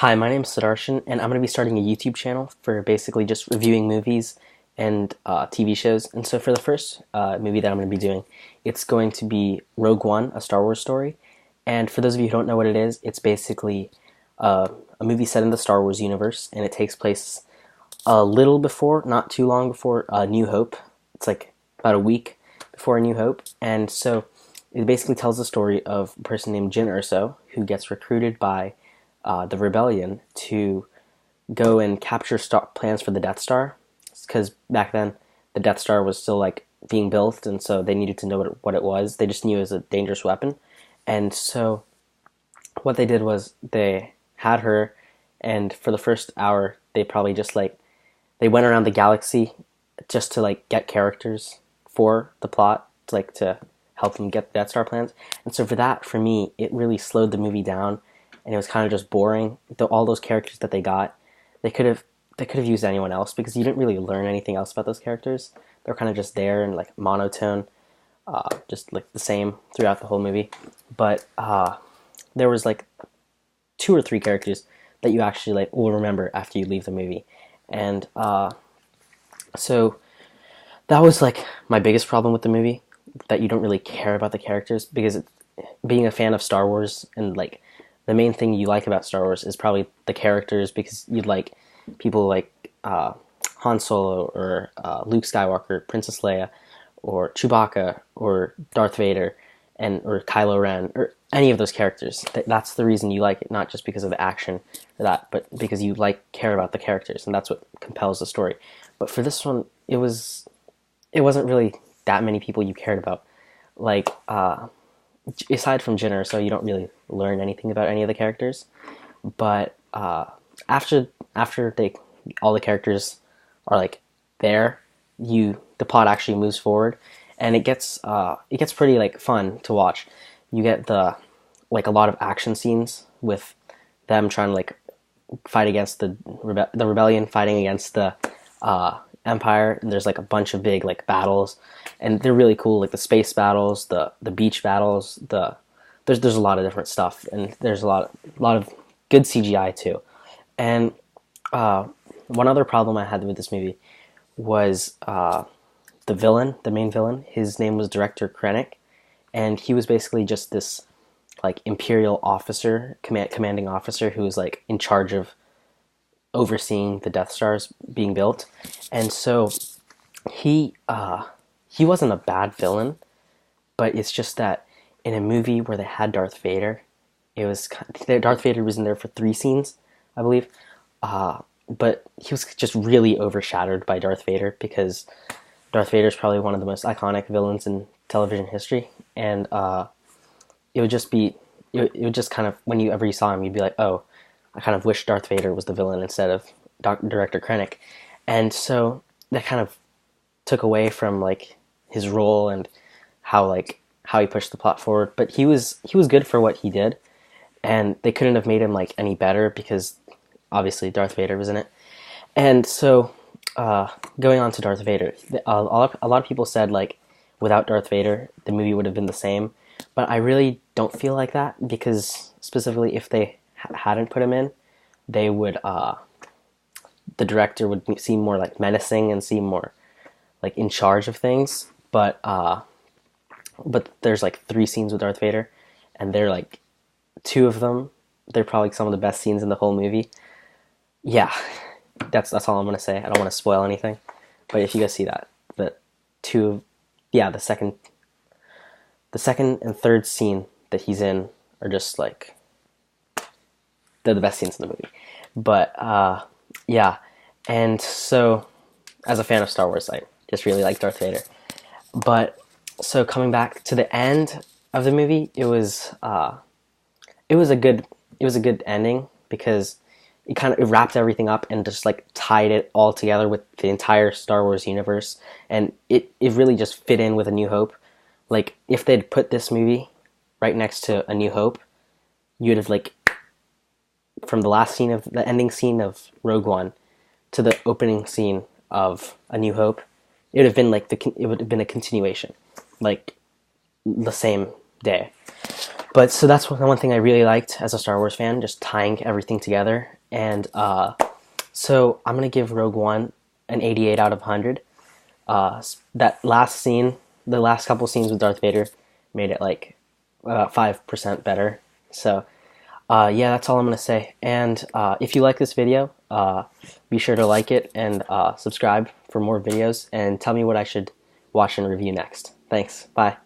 Hi, my name's Sudarshan, and I'm going to be starting a YouTube channel for basically just reviewing movies and TV shows. And so for the first movie that I'm going to be doing, it's going to be Rogue One, a Star Wars story. And for those of you who don't know what it is, it's basically a movie set in the Star Wars universe, and it takes place a little before, not too long before New Hope. It's like about a week before A New Hope. And so it basically tells the story of a person named Jyn Erso who gets recruited by the rebellion to go and capture plans for the Death Star, because back then the Death Star was still like being built, and so they needed to know what it was. They just knew it was a dangerous weapon, and so what they did was they had her, and for the first hour they probably just like they went around the galaxy just to like get characters for the plot, to help them get the Death Star plans. And so for me, it really slowed the movie down, and it was kind of just boring. All those characters that they got, they could have used anyone else because you didn't really learn anything else about those characters. They're kind of just there and like monotone, just like the same throughout the whole movie. But there was like two or three characters that you actually like will remember after you leave the movie, and so that was like my biggest problem with the movie, that you don't really care about the characters because being a fan of Star Wars, and like the main thing you like about Star Wars is probably the characters, because you'd like people like Han Solo or Luke Skywalker, Princess Leia, or Chewbacca or Darth Vader, and or Kylo Ren, or any of those characters. That's the reason you like it, not just because of the action or that, but because you care about the characters, and that's what compels the story. But for this one, it wasn't really that many people you cared about. Like aside from Jyn Erso, you don't really learn anything about any of the characters. But after all the characters are like there, the plot actually moves forward, and it gets pretty like fun to watch. You get a lot of action scenes with them trying to like fight against the rebellion, fighting against the Empire. And there's like a bunch of big like battles, and they're really cool, like the space battles, the beach battles, there's a lot of different stuff, and there's a lot of good CGI too. And one other problem I had with this movie was the main villain. His name was Director Krennic, and he was basically just this like imperial officer, commanding officer, who was like in charge of overseeing the Death Stars being built. And so he wasn't a bad villain, but it's just that in a movie where they had Darth Vader, Darth Vader was in there for 3 scenes, I believe, but he was just really overshadowed by Darth Vader, because Darth Vader is probably one of the most iconic villains in television history, and it would just kind of, whenever you saw him, you'd be like, oh, I kind of wish Darth Vader was the villain instead of Director Krennic. And so that kind of took away from like his role and how he pushed the plot forward. But he was good for what he did, and they couldn't have made him like any better because obviously Darth Vader was in it. And so going on to Darth Vader, a lot of people said like without Darth Vader the movie would have been the same, but I really don't feel like that, because specifically if they hadn't put him in, they would the director would seem more like menacing and seem more like in charge of things. But there's like 3 scenes with Darth Vader, and they're like 2 of them, they're probably some of the best scenes in the whole movie. Yeah, that's all I'm gonna say. I don't want to spoil anything, but if you guys see that, the second and third scene that he's in are just like they're the best scenes in the movie. But yeah, and so as a fan of Star Wars, I just really like Darth Vader. But so coming back to the end of the movie, it was a good ending, because it wrapped everything up and just like tied it all together with the entire Star Wars universe, and it really just fit in with A New Hope. Like if they'd put this movie right next to A New Hope, you'd have like, from the ending scene of Rogue One to the opening scene of A New Hope, it would have been a continuation, like the same day. But so that's one thing I really liked as a Star Wars fan, just tying everything together. And so I'm gonna give Rogue One an 88 out of 100. That last scene, the last couple scenes with Darth Vader, made it like about 5% better. So yeah, that's all I'm gonna say. And if you like this video, be sure to like it and subscribe for more videos. And tell me what I should watch and review next. Thanks. Bye.